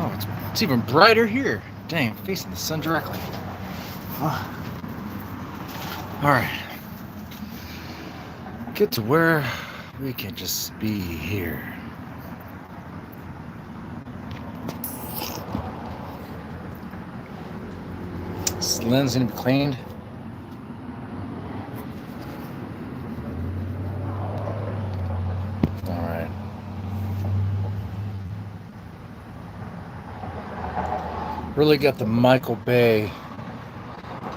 Oh, it's even brighter here. Dang, facing the sun directly. Oh. All right. Get to where we can just be here. This lens need to be cleaned. All right. Really got the Michael Bay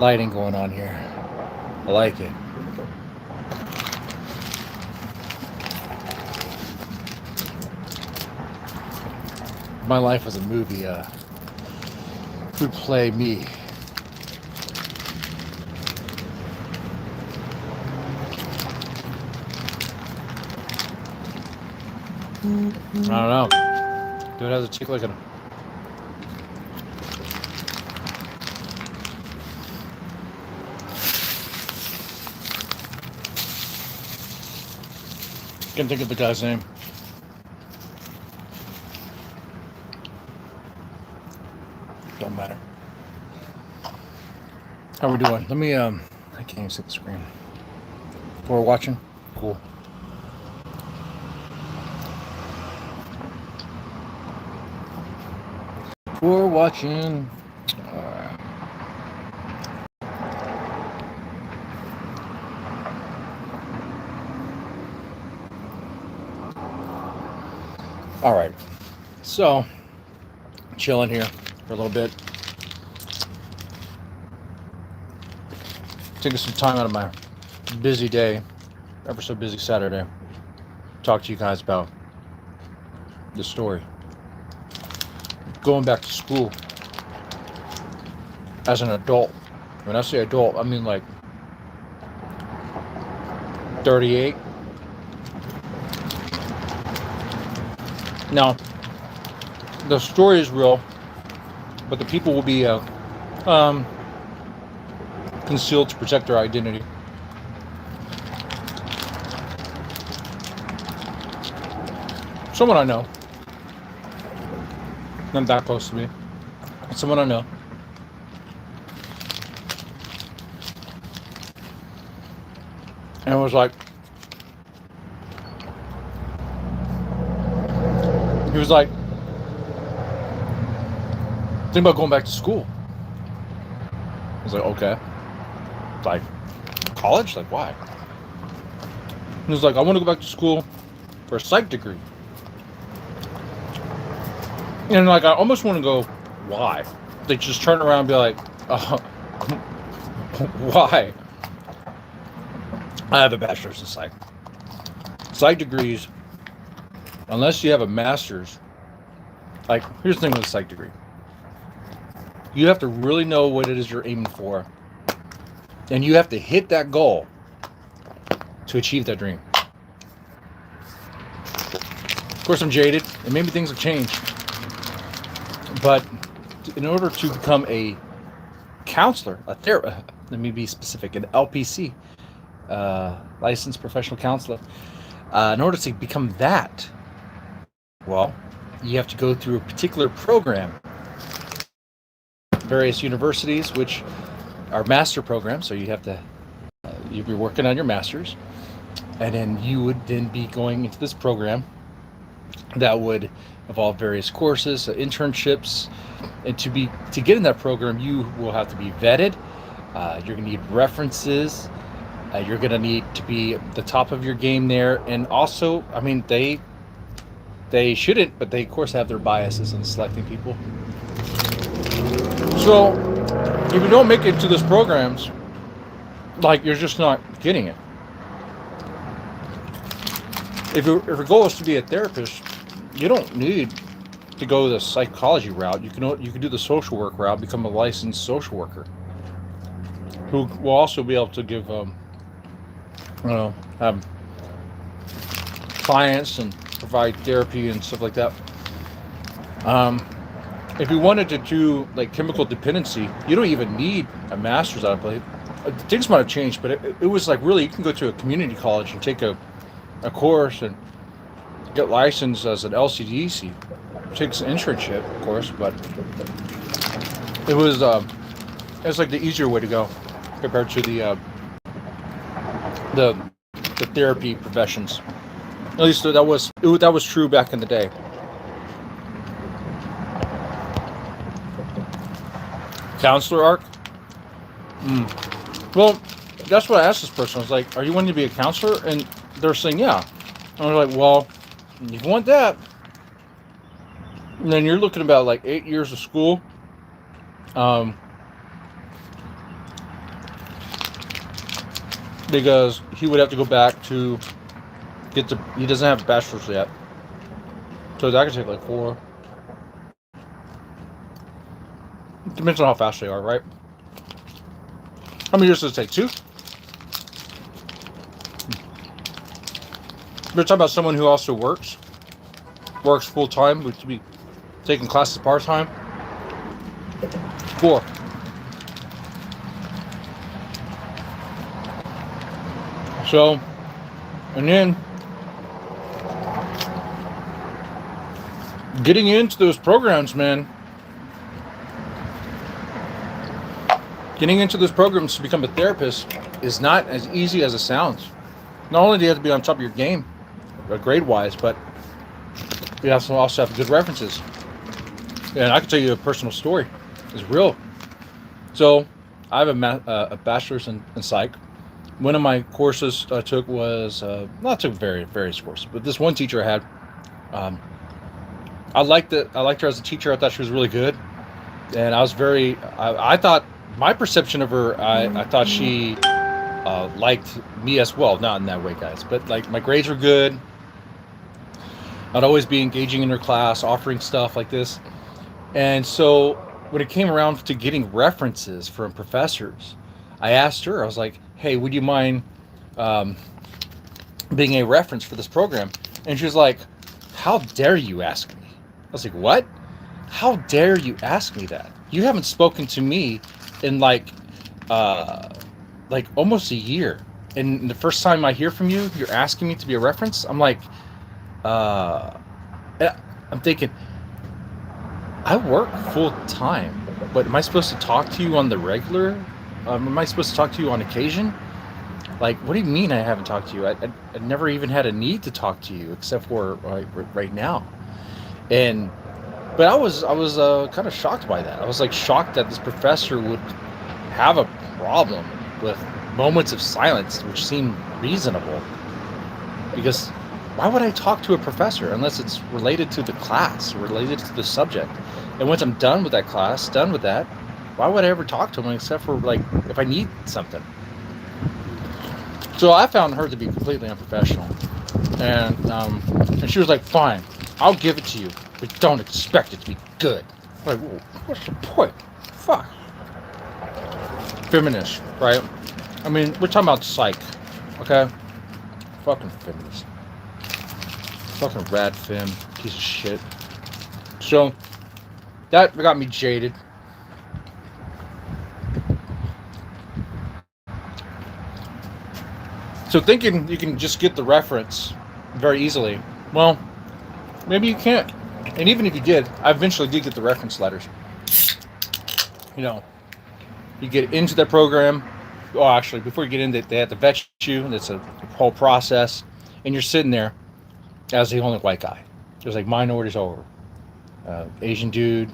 lighting going on here. I like it. My life was a movie. Who play me? I don't know. Dude has a chick like a. Can't think of the guy's name. Don't matter. How we doing? Let me I can't even see the screen. We're watching? Cool. We're watching. All right. So, chilling here for a little bit. Taking some time out of my busy day, ever so busy Saturday, talk to you guys about the story. Going back to school as an adult. When I say adult, I mean like 38. Now, the story is real, but the people will be concealed to protect their identity. Someone I know, not that close to me, but someone I know. And it was like, he was like, think about going back to school. I was like, okay. Like, college? Like, why? He was like, I want to go back to school for a psych degree. And like, I almost want to go, why? They just turn around and be like, why? I have a bachelor's in psych. Psych degrees, unless you have a master's, like, here's the thing with a psych degree. You have to really know what it is you're aiming for. And you have to hit that goal to achieve that dream. Of course, I'm jaded, and maybe things have changed. But in order to become a counselor, a therapist, let me be specific, an LPC, licensed professional counselor, in order to become that, well, you have to go through a particular program. Various universities, which are master programs, so you have to, you'll be working on your master's, and then you would then be going into this program that would involve various courses, internships, and to get in that program, you will have to be vetted. You're going to need references. You're going to need to be at the top of your game there, and also, I mean, they shouldn't, but they of course have their biases in selecting people. So, if you don't make it to these programs, like, you're just not getting it. If your goal is to be a therapist, you don't need to go the psychology route. You can do the social work route, become a licensed social worker, who will also be able to give clients and provide therapy and stuff like that. If you wanted to do like chemical dependency, you don't even need a master's, I believe. Things might have changed, but it was like, really, you can go to a community college and take a course and get licensed as an LCDC takes an internship, of course, but it's like the easier way to go compared to the therapy professions. At least that was true back in the day. Counselor arc. Well, that's what I asked this person. I was like, "Are you wanting to be a counselor?" And they're saying, "Yeah." And I was like, "Well, if you want that, and then you're looking about like 8 years of school." Because he would have to go back to he doesn't have a bachelor's yet. So that could take like 4. Depends on how fast they are, right? How many years does it take? 2? We're talking about someone who also works full time, which would be taking classes part time. 4. So, and then getting into those programs, man. Getting into those programs to become a therapist is not as easy as it sounds. Not only do you have to be on top of your game, grade-wise, but you also have good references. And I can tell you a personal story. It's real. So, I have a bachelor's in psych. One of my courses I took was, not took various courses, but this one teacher I had, I liked her as a teacher. I thought she was really good. And I thought, my perception of her, I thought she liked me as well. Not in that way, guys, but like my grades were good. I'd always be engaging in her class, offering stuff like this. And so when it came around to getting references from professors, I asked her, I was like, "Hey, would you mind being a reference for this program?" And she was like, "How dare you ask me?" I was like, "What? How dare you ask me that? You haven't spoken to me in like almost a year. And the first time I hear from you, you're asking me to be a reference?" I'm like, I'm thinking, I work full time, but am I supposed to talk to you on the regular? Am I supposed to talk to you on occasion? Like, what do you mean I haven't talked to you? I never even had a need to talk to you except for right now. But I was kind of shocked by that. I was like shocked that this professor would have a problem with moments of silence, which seemed reasonable. Because why would I talk to a professor unless it's related to the class, related to the subject? And once I'm done with that class, done with that, why would I ever talk to him except for like if I need something? So I found her to be completely unprofessional, and she was like, "Fine, I'll give it to you, but don't expect it to be good." I'm like, whoa, what's the point? Fuck. Feminist, right? I mean, we're talking about psych, okay? Fucking feminist. Fucking rad fem, piece of shit. So that got me jaded. So thinking you can just get the reference very easily. Well, maybe you can't. And even if you did, I eventually did get the reference letters. You know, you get into the program. Oh, actually, before you get in, they have to vet you, and it's a whole process. And you're sitting there as the only white guy. There's like minorities all over. Asian dude,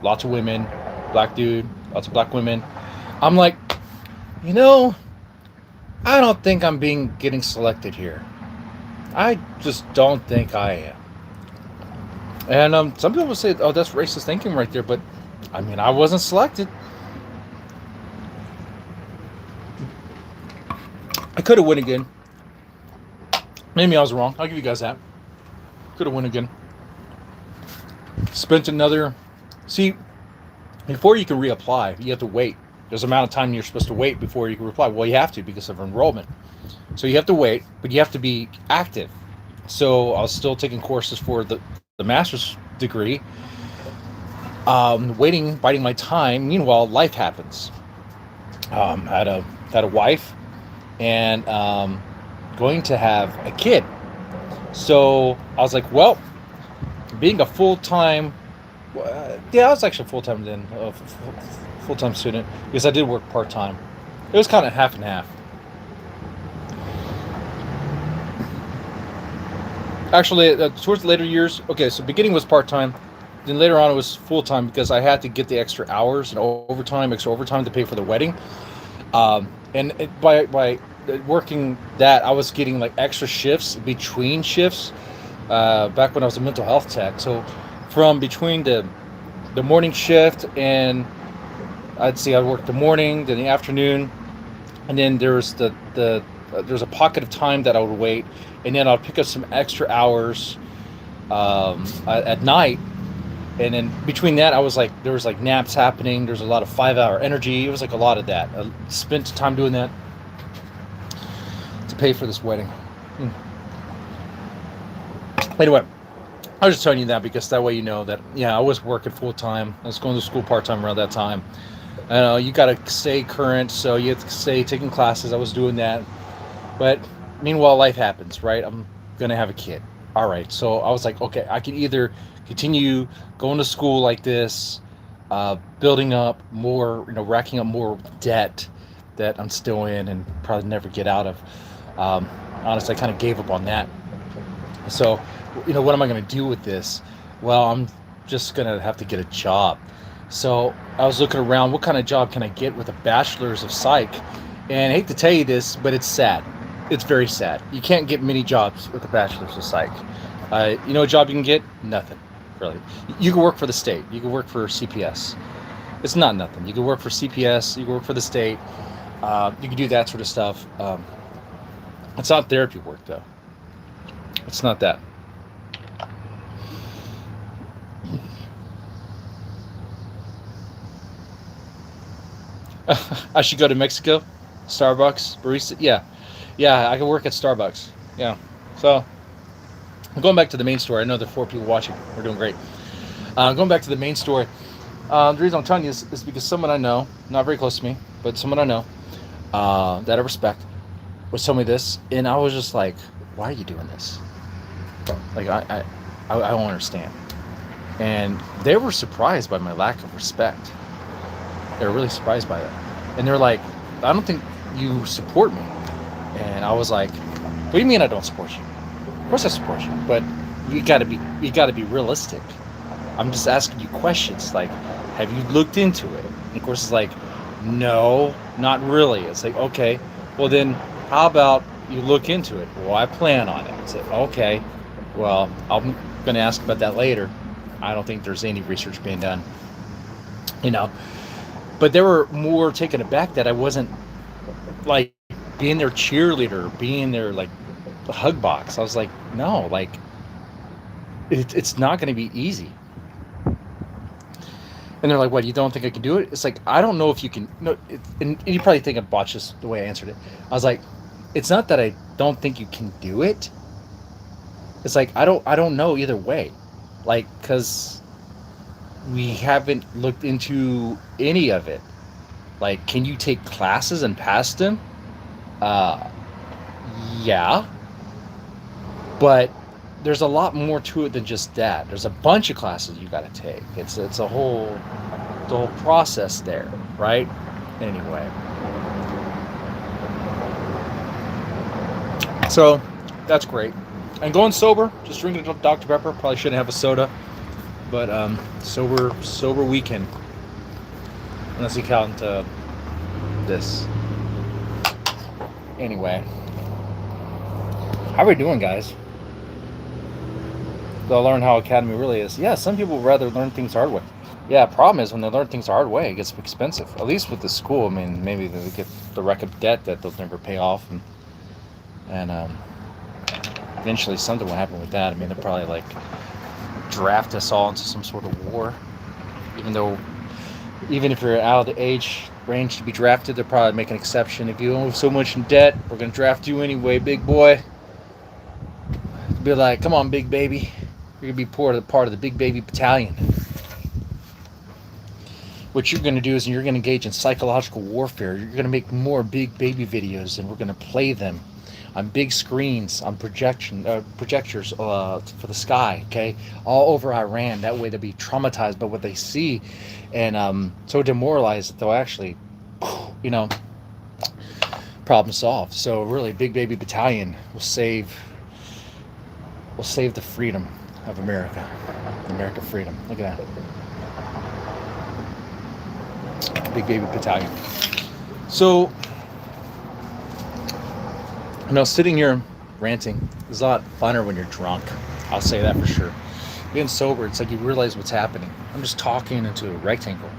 lots of women. Black dude, lots of black women. I'm like, I don't think I'm getting selected here. I just don't think I am. And some people say, "Oh, that's racist thinking right there," but I mean, I wasn't selected. I could have won again. Maybe I was wrong. I'll give you guys that. Could have won again. Spent another. See, before you can reapply, you have to wait. There's an amount of time you're supposed to wait before you can reply. Well, you have to because of enrollment. So you have to wait, but you have to be active. So I was still taking courses for the master's degree, waiting, biding my time. Meanwhile, life happens. Had a wife, and going to have a kid. So I was like, well, being a full-time, yeah, I was actually full-time then, full-time student, because I did work part-time. It was kind of half and half. Actually, towards the later years, okay, so beginning was part-time, then later on it was full-time because I had to get the extra hours and extra overtime to pay for the wedding. By working that, I was getting like extra shifts between shifts. Back when I was a mental health tech, so from between the morning shift and I'd work the morning, then the afternoon, and then there's there's a pocket of time that I would wait, and then I'll pick up some extra hours at night, and then between that, there was like naps happening. There's a lot of 5-hour energy. It was like a lot of that. I spent time doing that to pay for this wedding. Anyway, I was just telling you that because that way you know that, yeah, I was working full-time. I was going to school part-time around that time. I know you got to stay current, so you have to stay taking classes. I was doing that. But meanwhile, life happens, right? I'm going to have a kid. All right, so I was like, okay, I can either continue going to school like this, building up more, racking up more debt that I'm still in and probably never get out of. Honestly, I kind of gave up on that. So, what am I going to do with this? Well, I'm just going to have to get a job. So I was looking around, what kind of job can I get with a bachelor's of psych? And I hate to tell you this, but it's sad. It's very sad. You can't get many jobs with a bachelor's of psych. You know a job you can get? Nothing, really. You can work for the state. You can work for CPS. It's not nothing. You can work for CPS. You can work for the state. You can do that sort of stuff. It's not therapy work, though. It's not that. I should go to Mexico, Starbucks, barista. Yeah, I can work at Starbucks. Yeah. So, going back to the main story. I know there are 4 people watching. We're doing great. Going back to the main story. The reason I'm telling you is because someone I know, not very close to me, but someone I know that I respect, was telling me this, and I was just like, "Why are you doing this?" Like I don't understand. And they were surprised by my lack of respect. They were really surprised by that. And they're like, I don't think you support me. And I was like, what do you mean I don't support you? Of course I support you, but you gotta be realistic. I'm just asking you questions like, have you looked into it? And of course it's like, no, not really. It's like, okay, well then how about you look into it? Well, I plan on it. It's like, okay, well, I'm gonna ask about that later. I don't think there's any research being done. But they were more taken aback that I wasn't like being their cheerleader, being their like hug box. I was like, no, like it's not going to be easy. And they're like, what, you don't think I can do it? It's like, I don't know if you can. No, and you probably think I botched this the way I answered it. I was like, it's not that I don't think you can do it. It's like, I don't know either way. Like, because we haven't looked into any of it. Like, can you take classes and pass them? Yeah. But there's a lot more to it than just that. There's a bunch of classes you got to take. It's a whole process there, right? Anyway. So, that's great. And going sober, just drinking Dr. Pepper. Probably shouldn't have a soda. But sober weekend. Unless you count this. Anyway, how are we doing, guys? They'll learn how Academy really is. Yeah, some people would rather learn things the hard way. Yeah, problem is when they learn things the hard way, it gets expensive. At least with the school, I mean, maybe they get the wreck of debt that they'll never pay off, and eventually something will happen with that. I mean, they'll probably like draft us all into some sort of war, even if you're out of the age range to be drafted, they'll probably make an exception. If you owe so much in debt, we're gonna draft you anyway, big boy. Be like, come on, big baby, you're gonna be part of the big baby battalion. What you're gonna do is you're gonna engage in psychological warfare. You're gonna make more big baby videos, and we're gonna play them on big screens, on projectors for the sky, okay, all over Iran. That way they'll be traumatized by what they see, and so demoralized that they'll actually, you know, problem solved. So really, Big Baby Battalion will save the freedom of America. America freedom. Look at that. Big Baby Battalion. So, you know, sitting here ranting is a lot funner when you're drunk. I'll say that for sure. Being sober, it's like you realize what's happening. I'm just talking into a rectangle.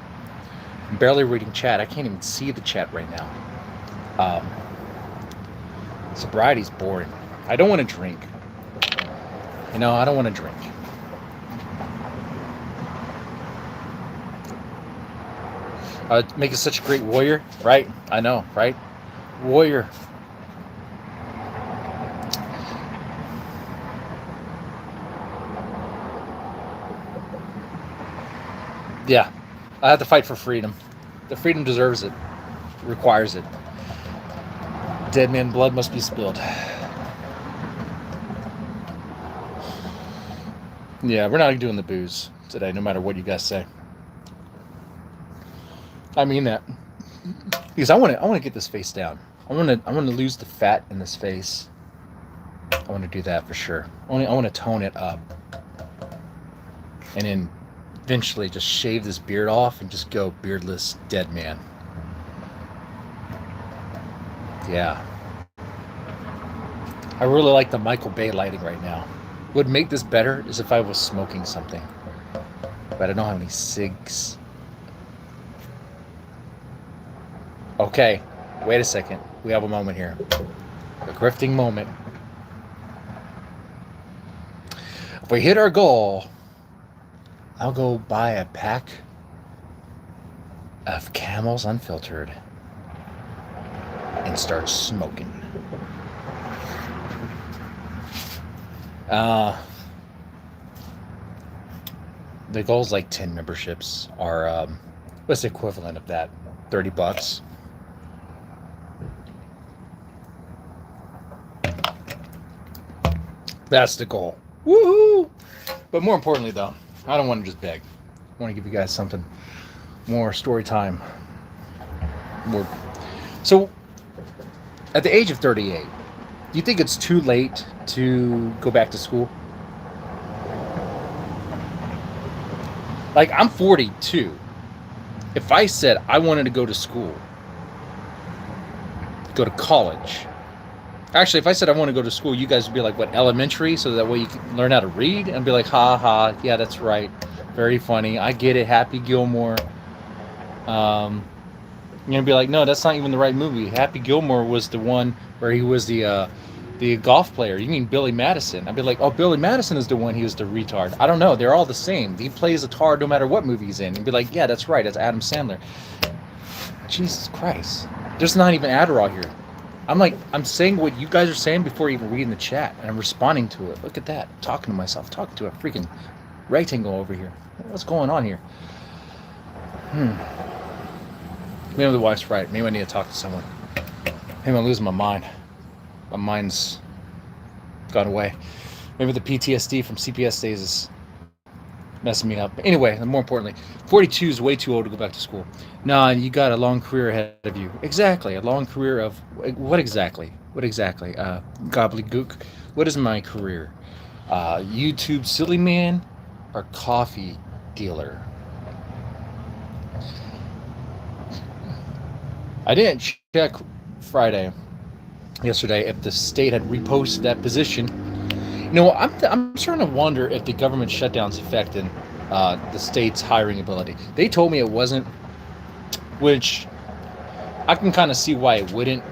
I'm barely reading chat. I can't even see the chat right now. Sobriety's boring. I don't want to drink. You know, I don't want to drink. Making such a great warrior, right? I know, right? Warrior. Yeah, I have to fight for freedom. The freedom deserves it, requires it. Dead man blood must be spilled. Yeah, we're not doing the booze today, no matter what you guys say. I mean that because I want to get this face down. I want to lose the fat in this face. I want to do that for sure. I want to tone it up, and then eventually just shave this beard off and just go beardless dead man. Yeah. I really like the Michael Bay lighting right now. What would make this better is if I was smoking something, but I don't have any cigs. Okay, wait a second. We have a moment here. A grifting moment. If we hit our goal, I'll go buy a pack of Camels Unfiltered and start smoking. The goal's like 10 memberships are, what's the equivalent of that? $30. That's the goal. Woohoo! But more importantly, though, I don't want to just beg. I want to give you guys something more story time. More. So, at the age of 38, do you think it's too late to go back to school? Like, I'm 42. If I said I wanted to go to school, go to college. Actually, if I said I want to go to school, you guys would be like, what, elementary? So that way you can learn how to read? And be like, ha ha, yeah, that's right. Very funny. I get it. Happy Gilmore. You're going to be like, no, that's not even the right movie. Happy Gilmore was the one where he was the golf player. You mean Billy Madison? I'd be like, oh, Billy Madison is the one. He was the retard. I don't know. They're all the same. He plays a tar no matter what movie he's in. And be like, yeah, that's right. That's Adam Sandler. Jesus Christ. There's not even Adderall here. I'm saying what you guys are saying before even reading the chat, and I'm responding to it. Look at that. I'm talking to myself, talking to a freaking rectangle over here. What's going on here? Maybe the wife's right. Maybe I need to talk to someone. Maybe I'm losing my mind. My mind's gone away. Maybe the PTSD from CPS days is messing me up. Anyway, and more importantly, 42 is way too old to go back to school. Nah, you got a long career ahead of you. Exactly, a long career of what exactly? Gobbledygook. What is my career? YouTube silly man or coffee dealer? I didn't check yesterday, if the state had reposted that position. You know, I'm starting to wonder if the government shutdown's affecting the state's hiring ability. They told me it wasn't, which I can kind of see why it wouldn't.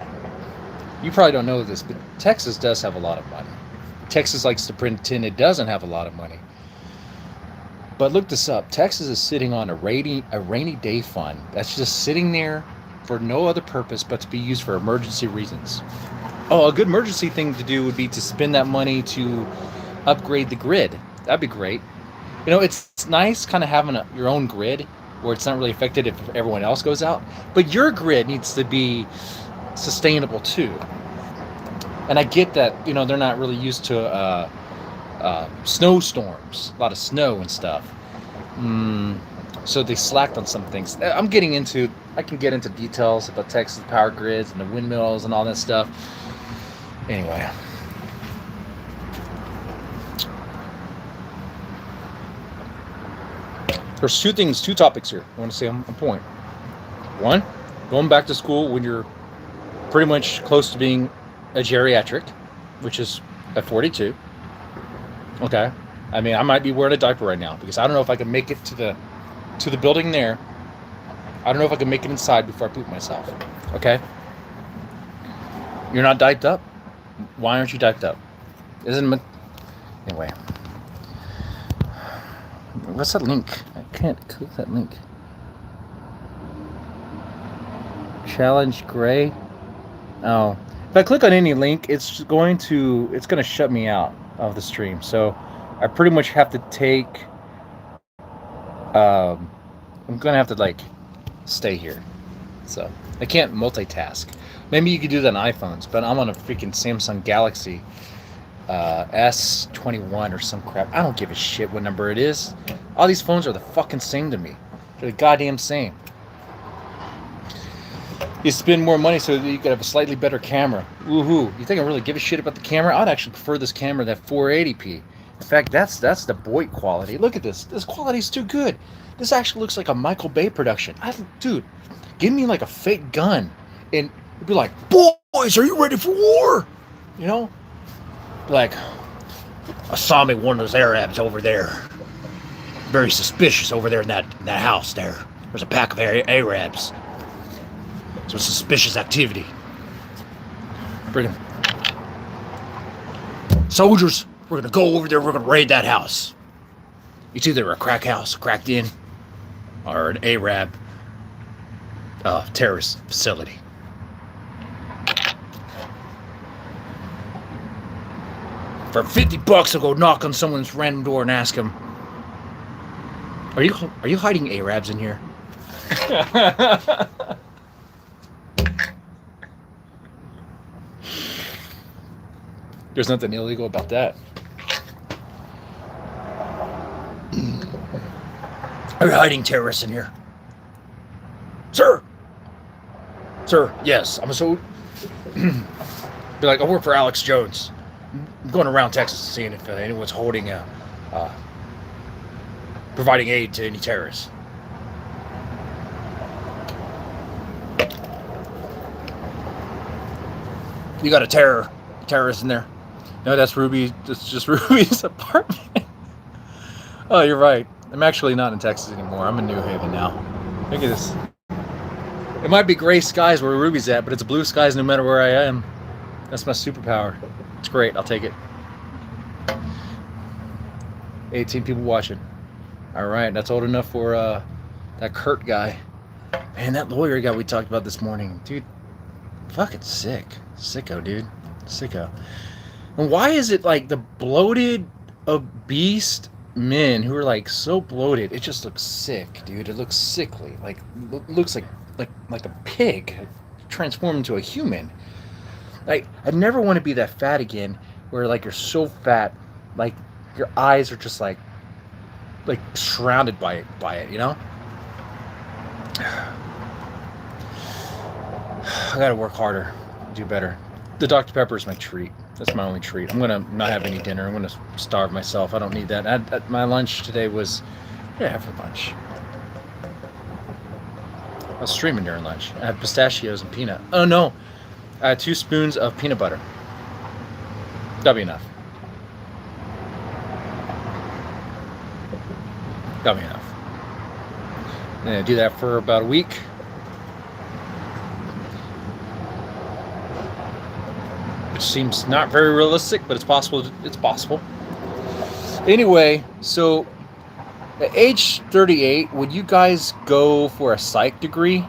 You probably don't know this, but Texas does have a lot of money. Texas likes to pretend it doesn't have a lot of money. But look this up. Texas is sitting on a rainy day fund that's just sitting there for no other purpose but to be used for emergency reasons. Oh, a good emergency thing to do would be to spend that money to upgrade the grid. That'd be great. You know, it's nice kind of having your own grid where it's not really affected if everyone else goes out. But your grid needs to be sustainable too. And I get that, you know, they're not really used to snowstorms, a lot of snow and stuff. So they slacked on some things. I can get into details about Texas power grids and the windmills and all that stuff. Anyway. There's two topics here I want to say on point. One, going back to school when you're pretty much close to being a geriatric, which is at 42. Okay. I mean, I might be wearing a diaper right now because I don't know if I can make it to the building there. I don't know if I can make it inside before I poop myself. Okay? You're not diped up? Why aren't you diped up? Anyway. What's that link? I can't click that link. Challenge Gray. Oh. If I click on any link, it's going to shut me out of the stream. So I pretty much have to take I'm gonna have to like stay here. So I can't multitask. Maybe you could do that on iPhones, but I'm on a freaking Samsung Galaxy S21 or some crap. I don't give a shit what number it is. All these phones are the fucking same to me. They're the goddamn same. You spend more money so that you could have a slightly better camera. Woohoo! You think I really give a shit about the camera? I'd actually prefer this camera, that 480p. In fact, that's the Boyd quality. Look at this. This quality is too good. This actually looks like a Michael Bay production. Dude, give me like a fake gun, and it'd be like, boys, are you ready for war? You know, like, I saw me one of those Arabs over there. Very suspicious over there in that house there. There's a pack of Arabs. Some suspicious activity. Bring them. Soldiers, we're gonna go over there, we're gonna raid that house. It's either a crack house, cracked in, or an Arab terrorist facility. For $50, I'll go knock on someone's random door and ask them, Are you hiding Arabs in here? There's nothing illegal about that. Are you hiding terrorists in here? Sir, yes, I'm a soldier. Be like, I work for Alex Jones. I'm going around Texas seeing if anyone's holding providing aid to any terrorists. You got a terrorist in there? No, that's Ruby. That's just Ruby's apartment. Oh, you're right. I'm actually not in Texas anymore. I'm in New Haven now. Look at this. It might be gray skies where Ruby's at, but it's blue skies no matter where I am. That's my superpower. It's great. I'll take it. 18 people watching. All right, that's old enough for that Kurt guy. Man, that lawyer guy we talked about this morning, dude. Fucking sick. Sicko, dude. Sicko. And why is it like the bloated, obese men who are like so bloated? It just looks sick, dude. It looks sickly. Like looks like a pig transformed into a human. Like I never want to be that fat again, where like you're so fat, like your eyes are just like surrounded by it, you know? I gotta work harder, do better. The Dr. Pepper is my treat. That's my only treat. I'm gonna not have any dinner. I'm gonna starve myself. I don't need that. My lunch today was, for lunch. I was streaming during lunch. I had pistachios and peanut. Oh no, I had 2 spoons of peanut butter. That'll be enough. That'll be enough. And I do that for about a week. Which seems not very realistic, but it's possible. It's possible. Anyway, so at age 38, would you guys go for a psych degree?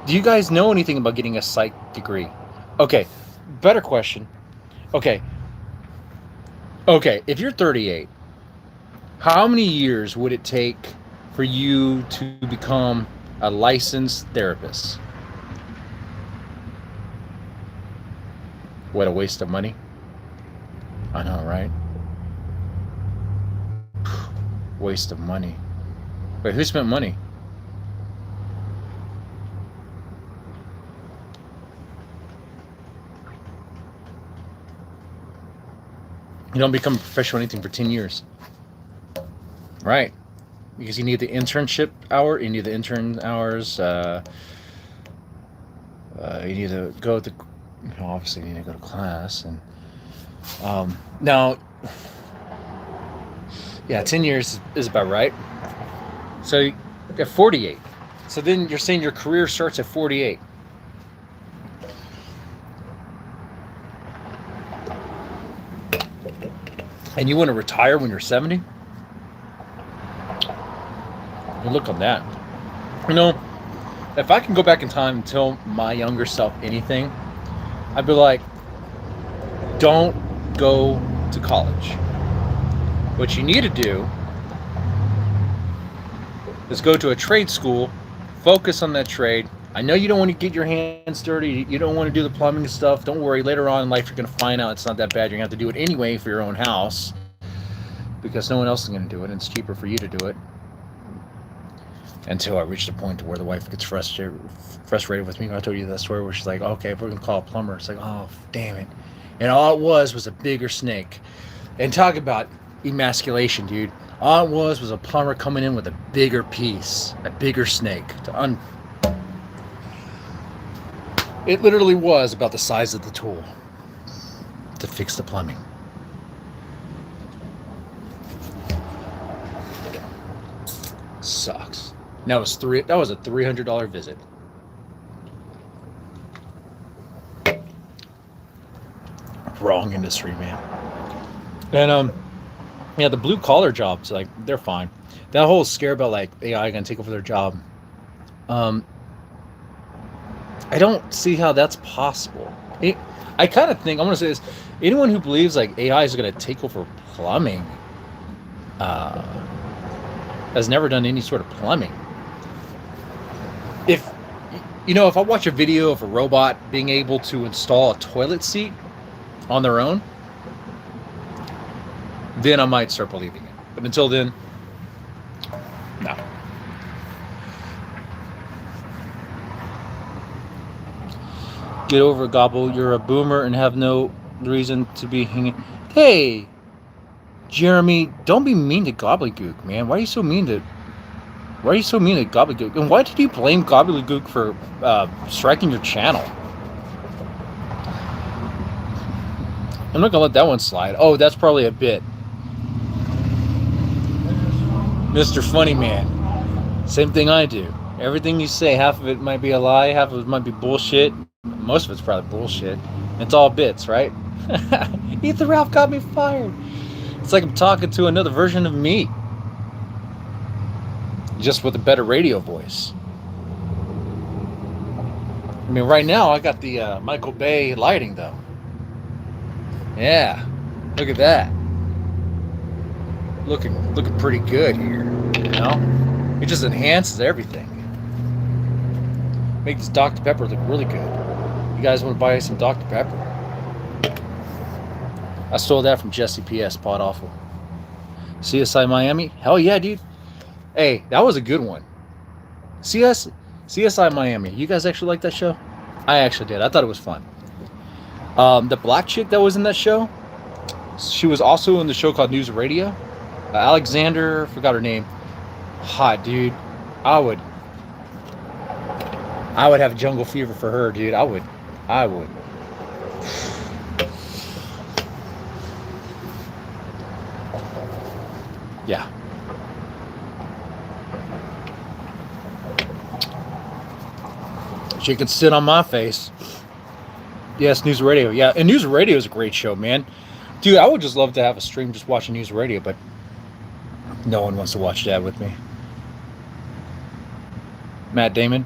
Do you guys know anything about getting a psych degree? Okay, better question. Okay, if you're 38, how many years would it take for you to become a licensed therapist? What a waste of money. I know, right? Waste of money. Wait, who spent money? You don't become a professional anything for 10 years. Right. Because you need the internship hour, you need the intern hours, you need to go to, obviously you need to go to class. And now, yeah, 10 years is about right. So at 48. So then you're saying your career starts at 48. And you want to retire when you're 70? And look on that. You know, if I can go back in time and tell my younger self anything, I'd be like, don't go to college. What you need to do is go to a trade school, focus on that trade. I know you don't want to get your hands dirty. You don't want to do the plumbing stuff. Don't worry. Later on in life, you're going to find out it's not that bad. You're going to have to do it anyway for your own house because no one else is going to do it, and it's cheaper for you to do it. Until I reached a point to where the wife gets frustrated with me. I told you that story where she's like, okay, if we're going to call a plumber. It's like, oh, damn it. And all it was a bigger snake. And talk about emasculation, dude. All it was a plumber coming in with a bigger piece, a bigger snake. It literally was about the size of the tool to fix the plumbing. Sucks. That was a $300 visit. Wrong industry, man. And yeah, the blue collar jobs, like, they're fine. That whole scare about like AI gonna take over their job, I don't see how that's possible. I kind of think, I'm gonna say this: anyone who believes like AI is gonna take over plumbing has never done any sort of plumbing. If I watch a video of a robot being able to install a toilet seat on their own, then I might start believing it. But until then, no. Get over it, Gobble. You're a boomer and have no reason to be hanging. Hey, Jeremy, don't be mean to Gobbledygook, man. Why are you so mean to Gobbledygook? And why did you blame Gobbledygook for striking your channel? I'm not gonna let that one slide. Oh, that's probably a bit. Mr. Funny Man. Same thing I do. Everything you say, half of it might be a lie, half of it might be bullshit. Most of it's probably bullshit. It's all bits, right? Ethan Ralph got me fired. It's like I'm talking to another version of me. Just with a better radio voice. I mean, right now I got the Michael Bay lighting, though. Yeah, look at that. Looking pretty good here, It just enhances everything. Makes Dr. Pepper look really good. You guys want to buy some Dr. Pepper? I stole that from Jesse P.S. Pod Awful. CSI Miami? Hell yeah, dude. Hey, that was a good one. CSI Miami. You guys actually like that show? I actually did. I thought it was fun. The black chick that was in that show, she was also in the show called News Radio. Alexander, forgot her name. Hot, dude. I would have jungle fever for her, dude. I would. Yeah. She could sit on my face. Yes, News Radio. Yeah, and News Radio is a great show, man. Dude, I would just love to have a stream just watching News Radio, but no one wants to watch that with me. Matt Damon.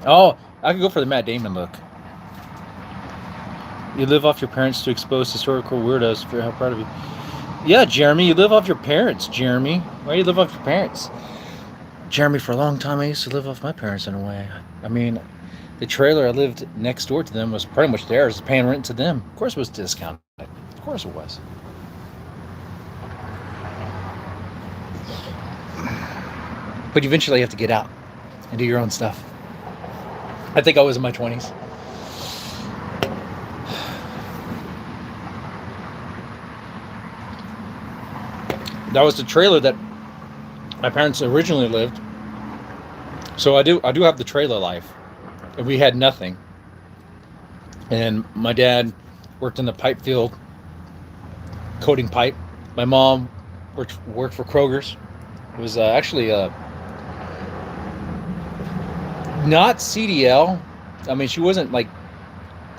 Oh, I could go for the Matt Damon look. You live off your parents to expose historical weirdos. How proud of you. Yeah, Jeremy, you live off your parents, Jeremy. Why do you live off your parents? Jeremy, for a long time, I used to live off my parents in a way. I mean, The trailer I lived next door to them was pretty much theirs, paying rent to them. Of course it was discounted. Of course it was. But eventually you have to get out and do your own stuff. I think I was in my 20s. That was the trailer that my parents originally lived. So I do have the trailer life. And we had nothing. And my dad worked in the pipe field, coating pipe. My mom worked for Kroger's. It was actually not CDL. I mean, she wasn't like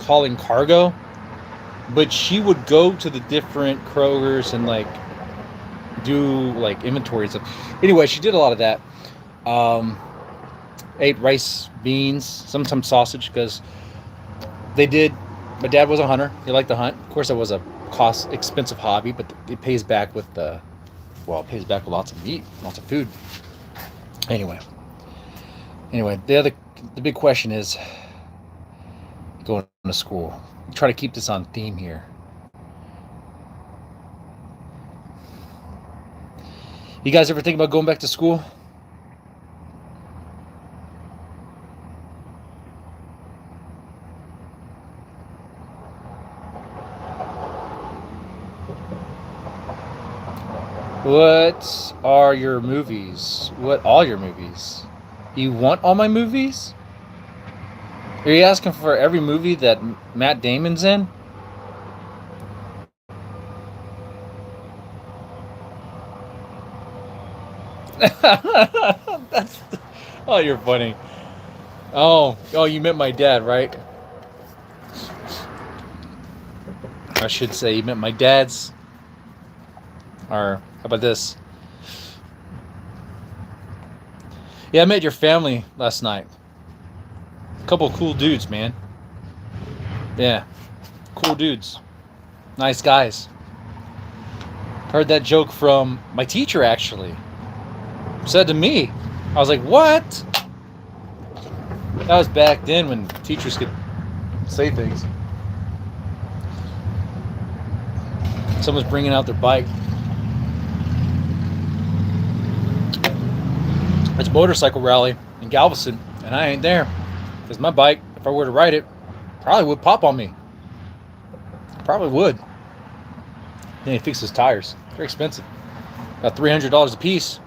hauling cargo, but she would go to the different Kroger's and like do like inventories of. Anyway, she did a lot of that. Ate rice, beans, sometimes sausage, because they did. My dad was a hunter. He liked to hunt. Of course, it was a expensive hobby, but it pays back with it pays back with lots of meat, lots of food. Anyway, the big question is going to school. Try to keep this on theme here. You guys ever think about going back to school? What are your movies? What all your movies? You want all my movies? Are you asking for every movie that Matt Damon's in? Oh, you're funny. Oh, you meant my dad, right? I should say you meant my dad's. Or how about this? Yeah, I met your family last night. A couple of cool dudes, man. Yeah, cool dudes. Nice guys. Heard that joke from my teacher, actually. Said to me. I was like, what? That was back then when teachers could say things. Someone's bringing out their bike. It's a motorcycle rally in Galveston, and I ain't there. Because my bike, if I were to ride it, probably would pop on me. Probably would. Then he fixes tires. Very expensive. About $300 a piece.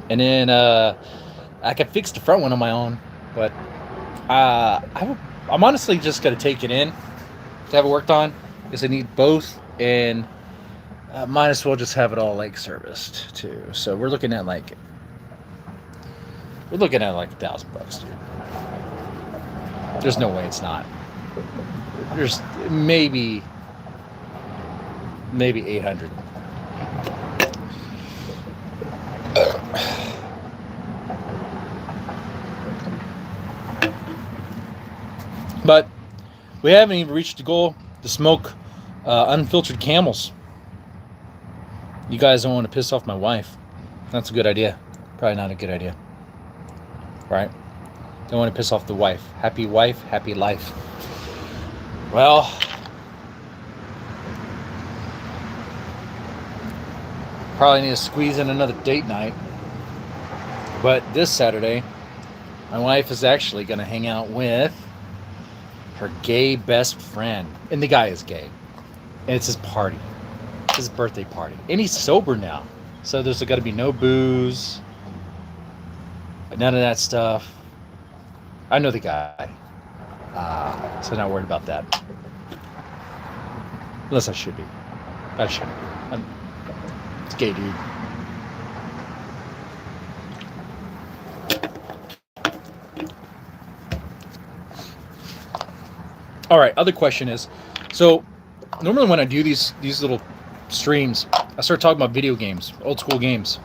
And then I could fix the front one on my own. But I'm honestly just going to take it in to have it worked on. Because I need both. And might as well just have it all like serviced too. So we're looking at like $1,000, dude. There's no way it's not. There's maybe 800. But we haven't even reached the goal to smoke unfiltered Camels. You guys don't want to piss off my wife. That's a good idea. Probably not a good idea. Right? Don't want to piss off the wife. Happy wife, happy life. Well, probably need to squeeze in another date night. But this Saturday, my wife is actually going to hang out with her gay best friend. And the guy is gay. And it's his party. It's his birthday party. And he's sober now. So there's got to be no booze. None of that stuff. I know the guy. So not worried about that. Unless I should be. I shouldn't be. It's a gay dude. All right, other question is, so normally when I do these little streams, I start talking about video games, old school games.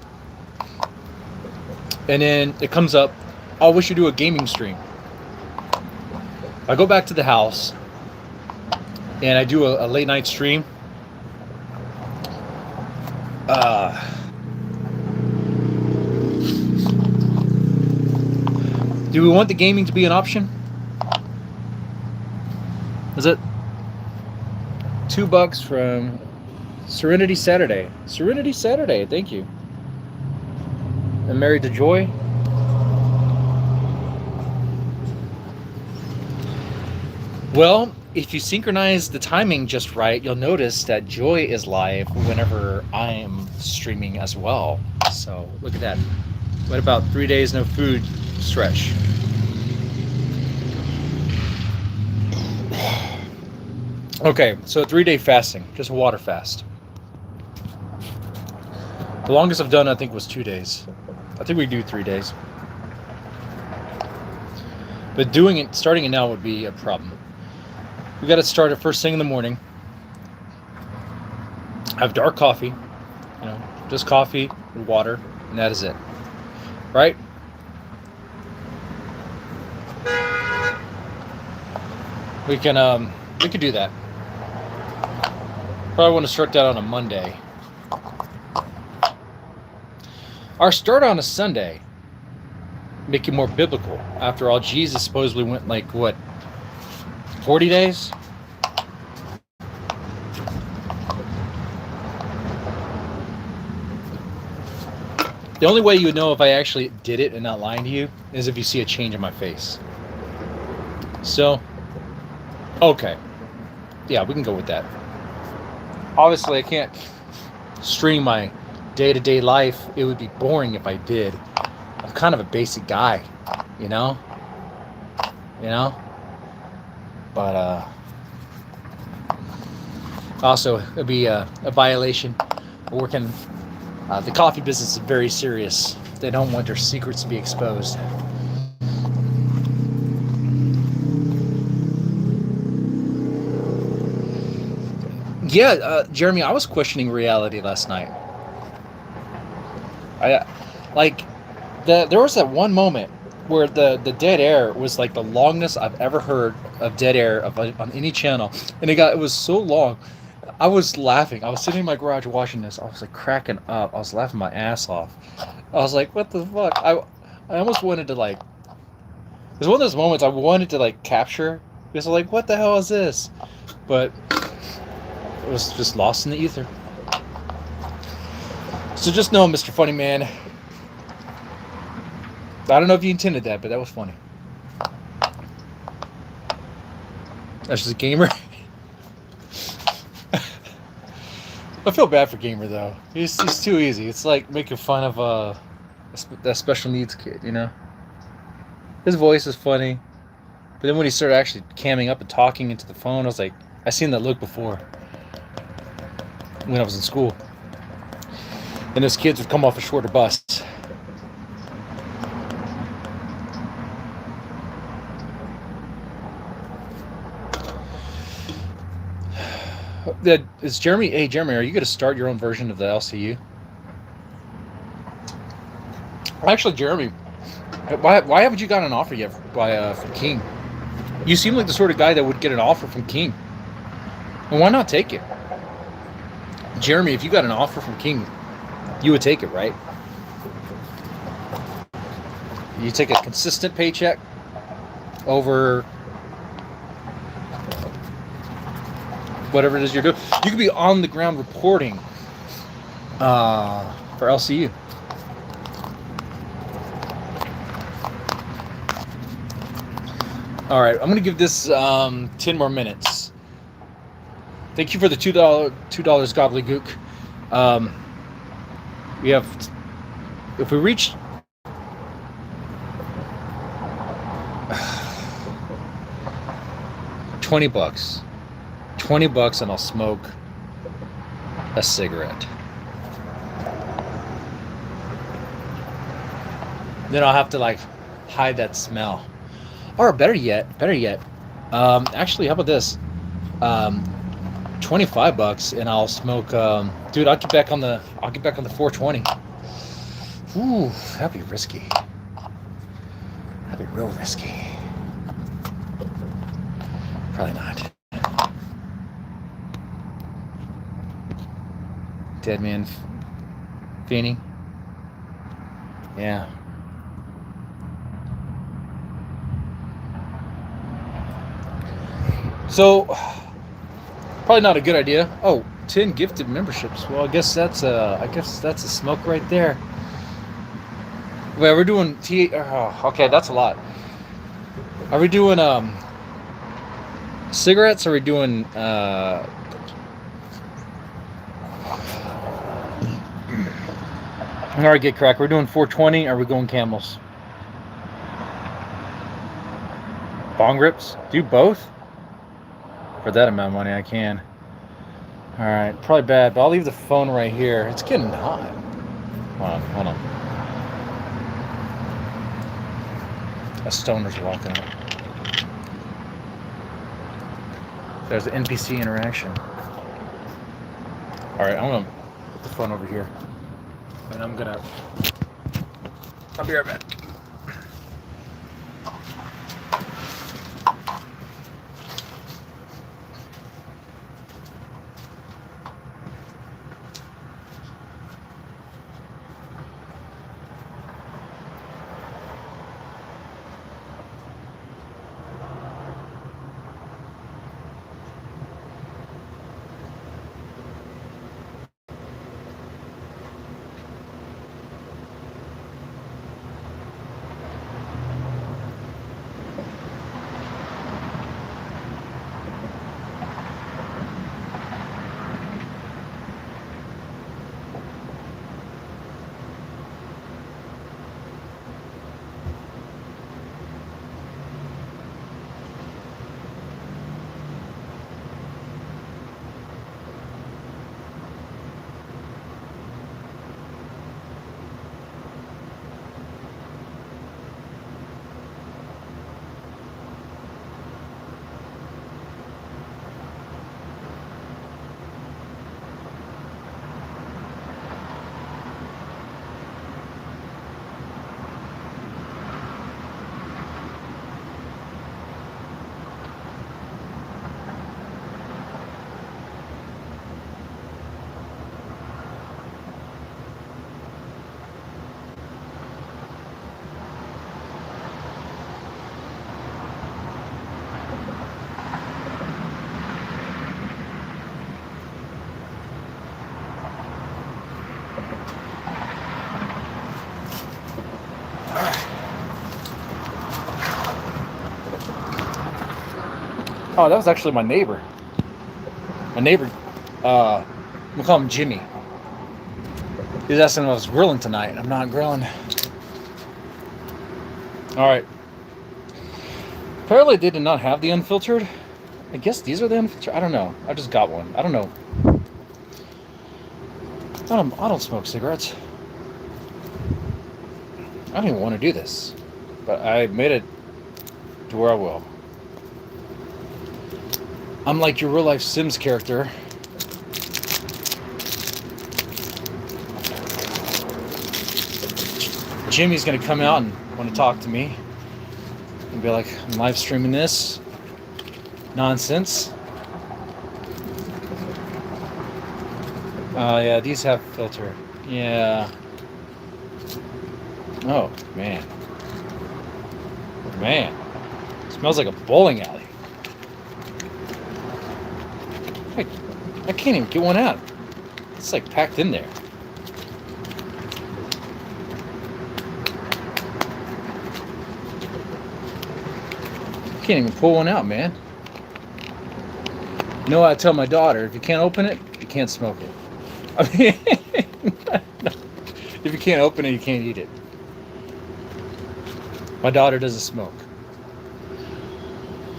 And then it comes up, oh, we should do a gaming stream. I go back to the house and I do a late night stream. Do we want the gaming to be an option? Is it $2 from Serenity Saturday? Serenity Saturday, thank you. I'm married to Joy. Well, if you synchronize the timing just right, you'll notice that Joy is live whenever I am streaming as well. So look at that. What about 3 days no food stretch? Okay, so 3-day fasting, just a water fast. The longest I've done, I think, was 2 days. I think we do 3 days. But starting it now would be a problem. We got to start it first thing in the morning. Have dark coffee, just coffee and water, and that is it. Right? We could do that. Probably want to start that on a Monday. Our start on a Sunday, make it more biblical. After all, Jesus supposedly went 40 days? The only way you would know if I actually did it and not lying to you is if you see a change in my face. So, okay. Yeah, we can go with that. Obviously, I can't stream my day-to-day life. It would be boring if I did. I'm kind of a basic guy, you know? But also, it'd be a violation. Working, the coffee business is very serious. They don't want their secrets to be exposed. Yeah, Jeremy, I was questioning reality last night. There was that one moment where the dead air was like the longest I've ever heard of dead air on any channel, and it was so long. I was laughing. I was sitting in my garage watching this. I was like cracking up. I was laughing my ass off. I was like, what the fuck? I almost wanted to it was one of those moments I wanted to capture, because I'm like, what the hell is this? But it was just lost in the ether. So just know, Mr. Funny Man, I don't know if you intended that, but that was funny. That's just a gamer. I feel bad for Gamer, though. He's too easy. It's like making fun of that special needs kid, His voice is funny. But then when he started actually camming up and talking into the phone, I was like, I seen that look before when I was in school. And those kids would come off a shorter bus. Is Jeremy? Hey, Jeremy, are you going to start your own version of the LCU? Actually, Jeremy, why haven't you gotten an offer yet from King? You seem like the sort of guy that would get an offer from King. And why not take it? Jeremy, if you got an offer from King, you would take it, right? You take a consistent paycheck over whatever it is you're doing. You could be on the ground reporting for LCU. All right, I'm gonna give this 10 more minutes. Thank you for the $2 gobbledygook. We have, if we reach $20, and I'll smoke a cigarette. Then I'll have to hide that smell. Or better yet, actually, how about this? $25 and I'll smoke. Dude, I'll get back on the 420. Ooh, that'd be risky. That'd be real risky. Probably not. Dead man Feeney. Yeah. So, probably not a good idea. Oh, 10 gifted memberships. Well, I guess that's a smoke right there. Wait, we're doing okay, that's a lot. Are we doing cigarettes? Or are we doing all right, get crack. We're doing 420. Are we going Camels? Bong rips? Do both? For that amount of money, I can. All right, probably bad, but I'll leave the phone right here. It's getting hot. Hold on. A stoner's walking up. There's an NPC interaction. All right, I'm gonna put the phone over here, and I'll be right back. Oh, that was actually my neighbor. I'm gonna call him Jimmy. He was asking if I was grilling tonight. I'm not grilling. All right. Apparently they did not have the unfiltered. I guess these are the unfiltered. I don't know. I just got one. I don't know. I don't smoke cigarettes. I don't even want to do this, but I made it to where I will. I'm like your real life Sims character. Jimmy's gonna come out and want to talk to me and be like, I'm live streaming this nonsense. Yeah, these have filter. Yeah. Oh, man. Man. Smells like a bowling alley. I can't even get one out. It's like packed in there. Can't even pull one out, man. You know what I tell my daughter? If you can't open it, you can't smoke it. I mean, if you can't open it, you can't eat it. My daughter doesn't smoke.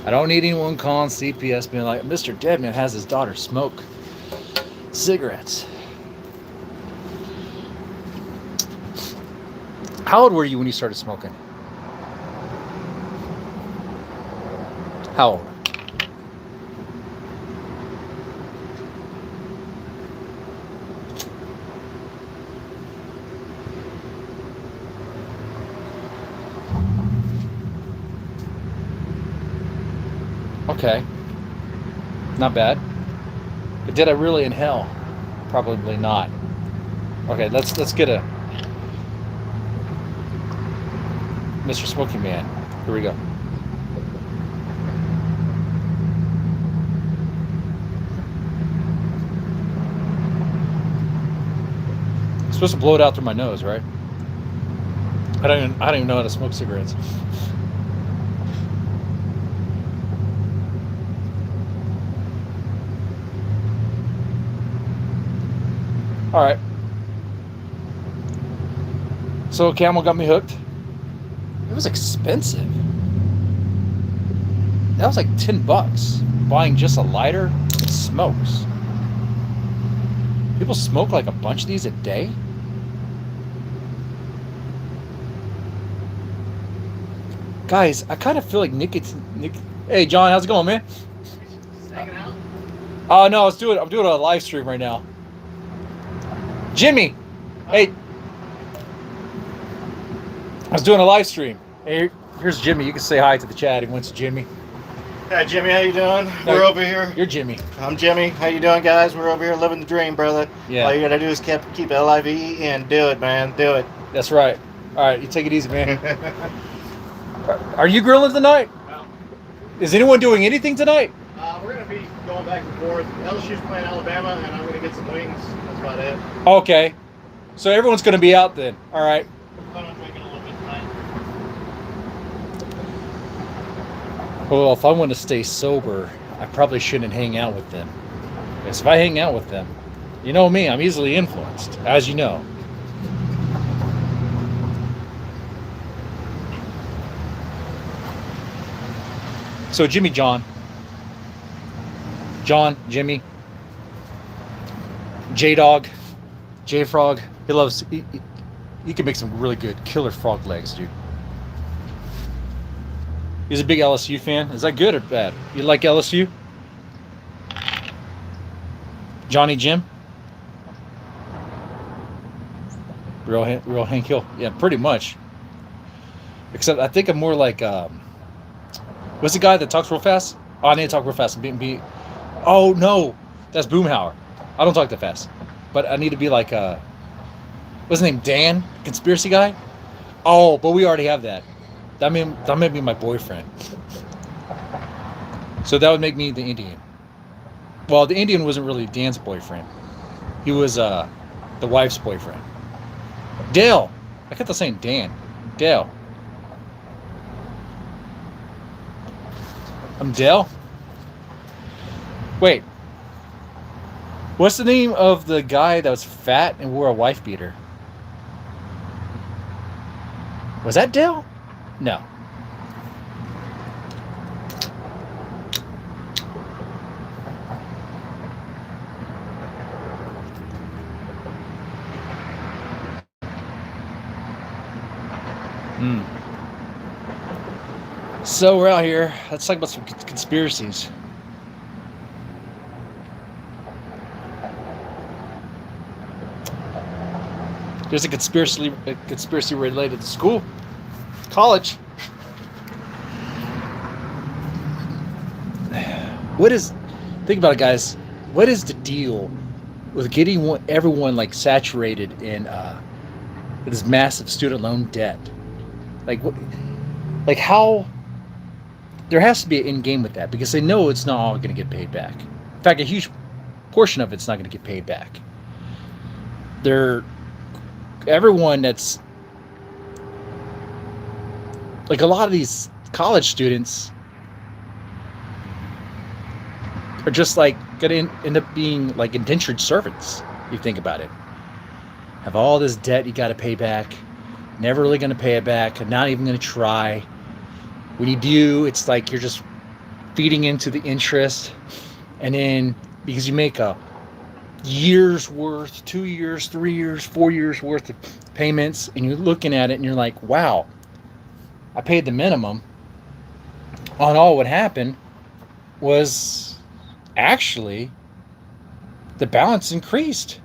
I don't need anyone calling CPS being like, Mr. Deadman has his daughter smoke cigarettes. How old were you when you started smoking? How old? Okay. Not bad. But did I really inhale? Probably not. Okay, let's get a Mr. Smoky Man. Here we go. supposed to blow it out through my nose, right? I don't even know how to smoke cigarettes. All right. So Camel got me hooked. It was expensive. That was like $10 buying just a lighter. It smokes. People smoke like a bunch of these a day. Guys, I kind of feel like Nick. Hey, John, how's it going, man? Hanging out? Oh no, I'm doing a live stream right now. Jimmy, hey, I was doing a live stream. Hey, here's Jimmy. You can say hi to the chat. He wants Jimmy. Hey, Jimmy, how you doing? We're over here. You're Jimmy. I'm Jimmy. How you doing, guys? We're over here living the dream, brother. Yeah. All you gotta do is keep LIVE and do it, man. Do it. That's right. All right, you take it easy, man. Are you grilling tonight? No. Is anyone doing anything tonight? We're gonna be going back and forth. LSU's playing Alabama, and I'm gonna get some wings. That's about it. Okay. So everyone's going to be out then. All right. I plan on drinking a little bit tonight. Well, if I want to stay sober, I probably shouldn't hang out with them. Because if I hang out with them, you know me, I'm easily influenced, as you know. So Jimmy John, Jimmy, J-Dog, J-Frog, he can make some really good killer frog legs, dude. He's a big LSU fan. Is that good or bad? You like LSU? Johnny Jim? Real Hank Hill? Yeah, pretty much. Except I think I'm more like, what's the guy that talks real fast? Oh, I need to talk real fast. Oh, no. That's Boomhauer. I don't talk that fast. But I need to be like, what's his name? Dan? Conspiracy guy? Oh, but we already have that. That may be my boyfriend. So that would make me the Indian. Well, the Indian wasn't really Dan's boyfriend. He was the wife's boyfriend. Dale. I kept on saying Dan. Dale. I'm Dale? Wait. What's the name of the guy that was fat and wore a wife beater? Was that Dale? No. So we're out here. Let's talk about some conspiracies. There's a conspiracy related to school, college. Think about it, guys. What is the deal with getting everyone like saturated in this massive student loan debt? Like how? There has to be an end game with that because they know it's not all going to get paid back. In fact, a huge portion of it's not going to get paid back. Everyone that's like a lot of these college students are just like going to end up being like indentured servants. You think about it. Have all this debt you got to pay back. Never really going to pay it back. Not even going to try. When you do, it's like you're just feeding into the interest. And then because you make a year's worth, 2 years, 3 years, 4 years worth of payments, and you're looking at it and you're like, wow, I paid the minimum on all what happened was actually the balance increased.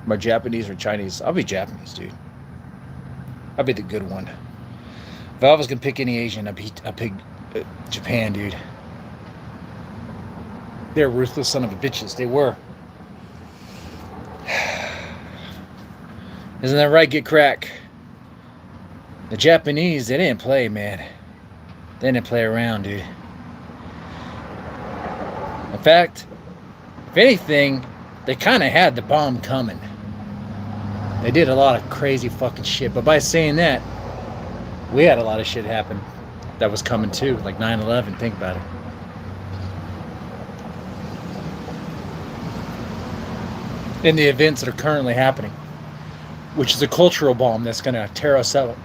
Am I Japanese or Chinese? I'll be Japanese, dude. I'll be the good one. If I was gonna pick any Asian, I'd pick Japan, dude. They're ruthless son of a bitches. They were. Isn't that right? Get crack. The Japanese, they didn't play, man. They didn't play around, dude. fact, if anything, they kind of had the bomb coming. They did a lot of crazy fucking shit. But by saying that, we had a lot of shit happen that was coming too, like 9/11. Think about it. In the events that are currently happening, which is a cultural bomb that's going to tear us up,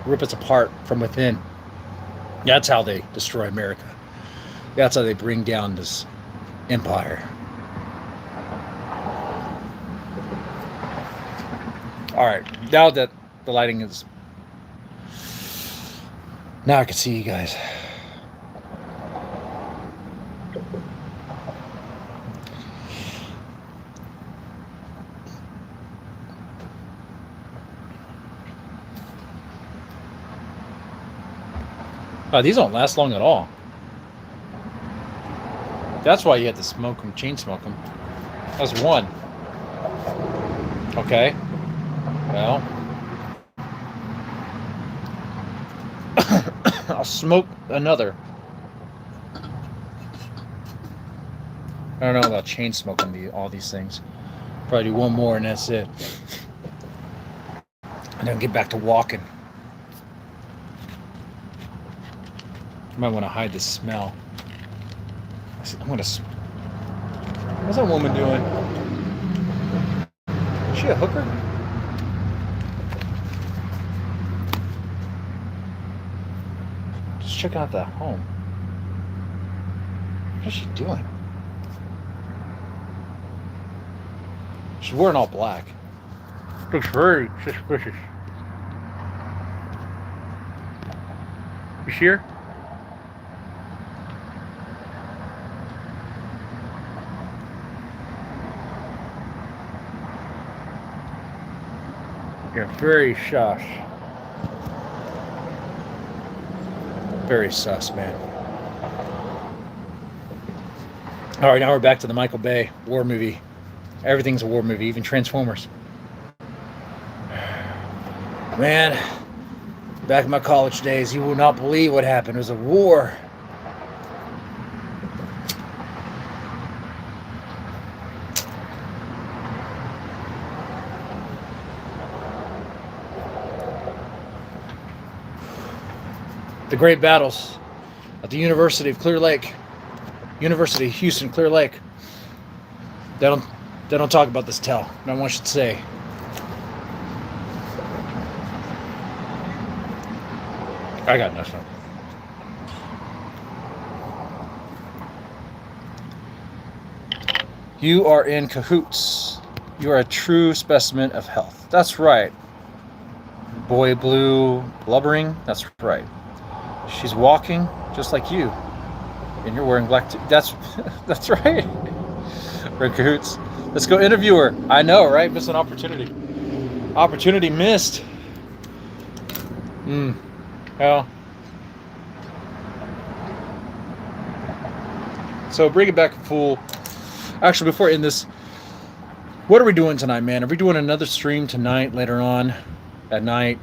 rip us apart from within. That's how they destroy America. That's how they bring down this empire. All right, now that the lighting is, now I can see you guys. Oh, these don't last long at all. That's why you had to smoke them, chain smoke them. That's one. Okay. Well, I'll smoke another. I don't know about chain smoking all these things. Probably do one more and that's it. And then get back to walking. You might want to hide the smell. I'm gonna. What's that woman doing? Is she a hooker? Just checking out the home. What is she doing? She's wearing all black. Looks very suspicious. You see her? Yeah, very sus. Very sus, man. All right, now we're back to the Michael Bay war movie. Everything's a war movie, even Transformers. Man, back in my college days, you will not believe what happened. It was a war. The great battles at the University of Clear Lake, University of Houston, Clear Lake. They don't talk about this tell. No one should say. I got nothing. You are in cahoots. You are a true specimen of health. That's right. Boy Blue blubbering. That's right. She's walking just like you, and you're wearing black. That's right. We're in cahoots. Let's go interview her. I know, right? Missed an opportunity. Opportunity missed. Well. So bring it back full. Actually, before I end this, what are we doing tonight, man? Are we doing another stream tonight, later on at night?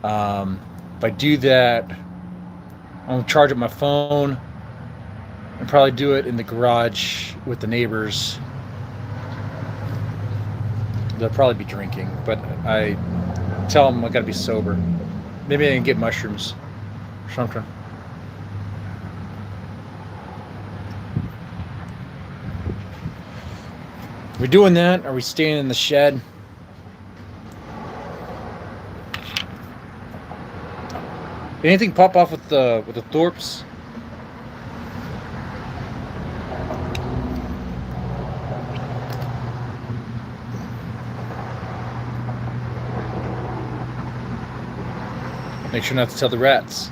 If I do that, I'm going to charge up my phone and probably do it in the garage with the neighbors. They'll probably be drinking, but I tell them I got to be sober. Maybe I can get mushrooms or something. Are we doing that? Are we staying in the shed? Anything pop off with the Thorpes? Make sure not to tell the rats.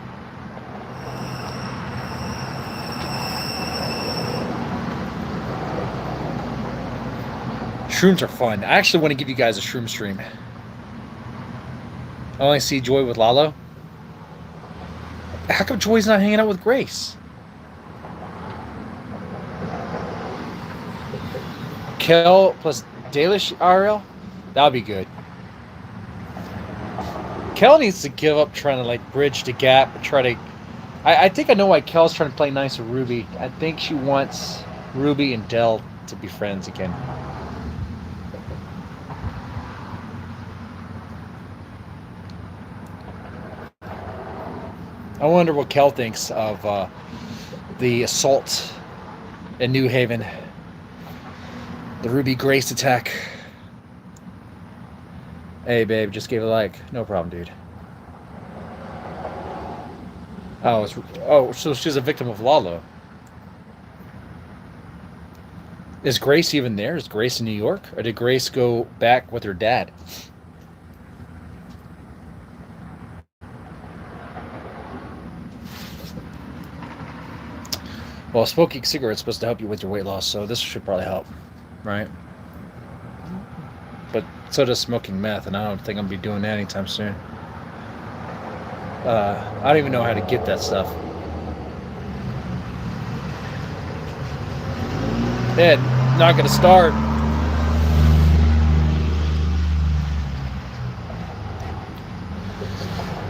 Shrooms are fun. I actually want to give you guys a shroom stream. I only see Joy with Lalo. How come Joy's not hanging out with Grace? Kel plus Dalish RL? That would be good. Kel needs to give up trying to like bridge the gap and try to I think I know why Kel's trying to play nice with Ruby. I think she wants Ruby and Dell to be friends again. I wonder what Kel thinks of the assault in New Haven. The Ruby Grace attack. Hey, babe, just gave a like. No problem, dude. Oh, so she's a victim of Lalo. Is Grace even there? Is Grace in New York? Or did Grace go back with her dad? Well, smoking cigarettes is supposed to help you with your weight loss, so this should probably help, right? But so does smoking meth, and I don't think I'm going to be doing that anytime soon. I don't even know how to get that stuff. Ed, not going to start.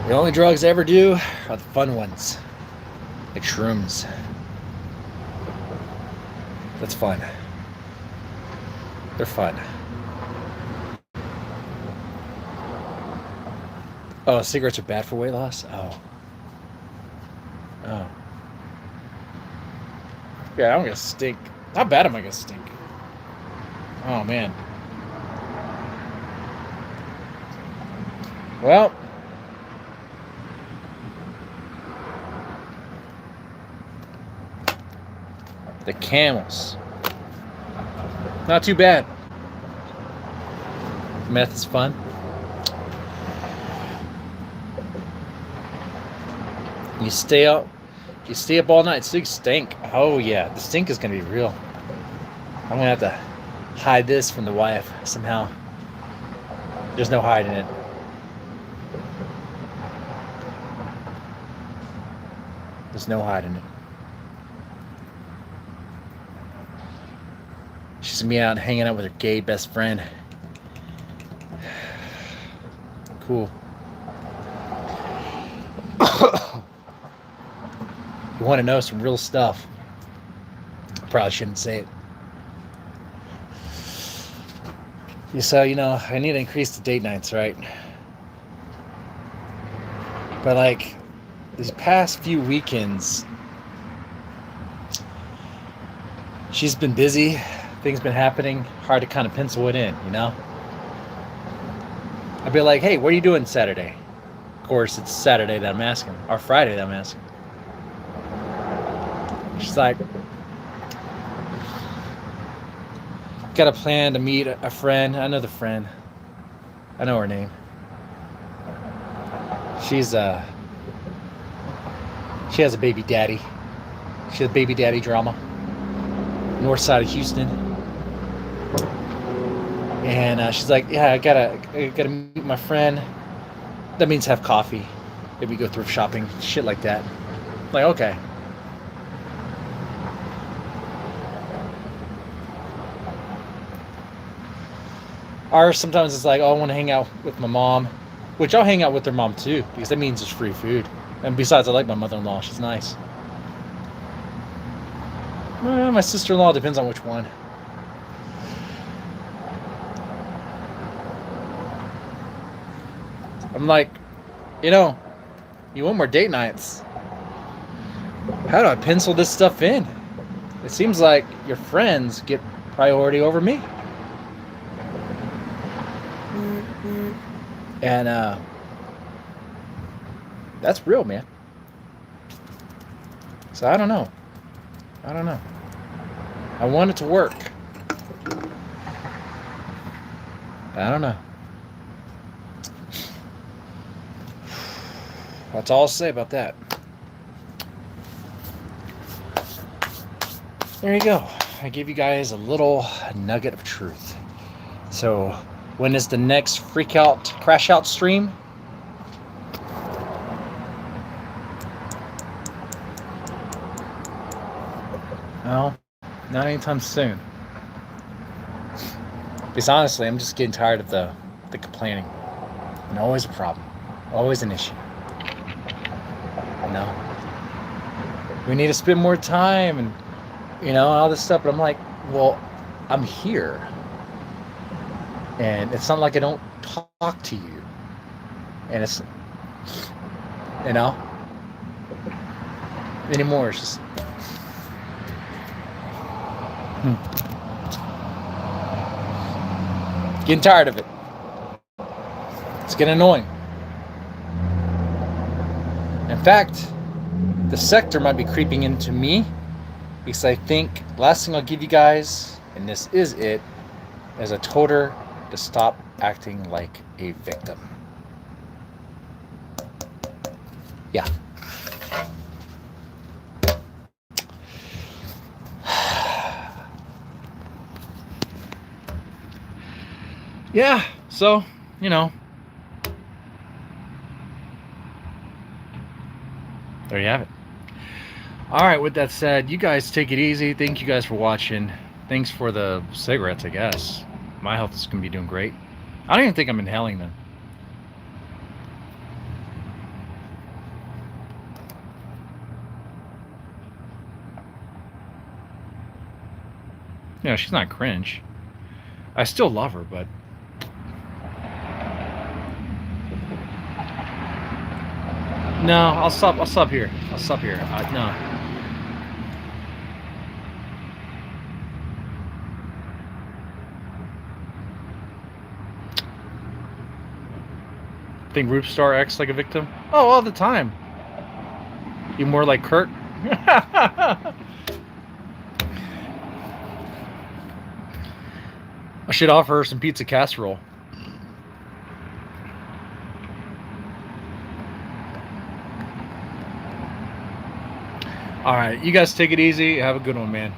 The only drugs I ever do are the fun ones, like shrooms. That's fun. They're fun. Oh, cigarettes are bad for weight loss? Oh. Yeah, I'm gonna stink. How bad am I gonna stink? Oh, man. Well. The Camels. Not too bad. Meth is fun. You stay up all night, so you stink. Oh yeah, the stink is gonna be real. I'm gonna have to hide this from the wife somehow. There's no hiding it. There's no hiding it. She's gonna be out hanging out with her gay best friend. Cool. You want to know some real stuff? Probably shouldn't say it. So, I need to increase the date nights, right? But, like, these past few weekends, she's been busy. Things been happening. Hard to kind of pencil it in, I'd be like, hey, what are you doing Saturday? Of course, it's Saturday that I'm asking. Or Friday that I'm asking. She's like, got a plan to meet a friend, another friend. I know her name. She has a baby daddy. She has baby daddy drama. North side of Houston. And she's like, yeah, I gotta meet my friend. That means have coffee. Maybe go thrift shopping, shit like that. I'm like, okay. Or sometimes it's like, oh, I want to hang out with my mom, which I'll hang out with her mom too, because that means it's free food. And besides, I like my mother-in-law. She's nice. My sister-in-law, depends on which one. I'm like, you want more date nights. How do I pencil this stuff in? It seems like your friends get priority over me. And that's real, man. So I don't know. I want it to work. I don't know. That's all I'll say about that. There you go. I gave you guys a little nugget of truth. So, when is the next freak out, crash out stream? No, not anytime soon. Because honestly, I'm just getting tired of the complaining. And always a problem. Always an issue. we need to spend more time, and all this stuff. But I'm like, well, I'm here, and it's not like I don't talk to you, and it's anymore. It's just getting tired of it. It's getting annoying. In fact, the sector might be creeping into me, because I think last thing I'll give you guys, and this is it, is I told her to stop acting like a victim. Yeah. Yeah, so, there you have it. All right, with that said, you guys take it easy. Thank you guys for watching. Thanks for the cigarettes, I guess. My health is going to be doing great. I don't even think I'm inhaling them. She's not cringe. I still love her, but... No, I'll stop here. I'll stop here. No. Think Roopstar acts like a victim? Oh, all the time. You more like Kurt? I should offer her some pizza casserole. All right, you guys take it easy. Have a good one, man.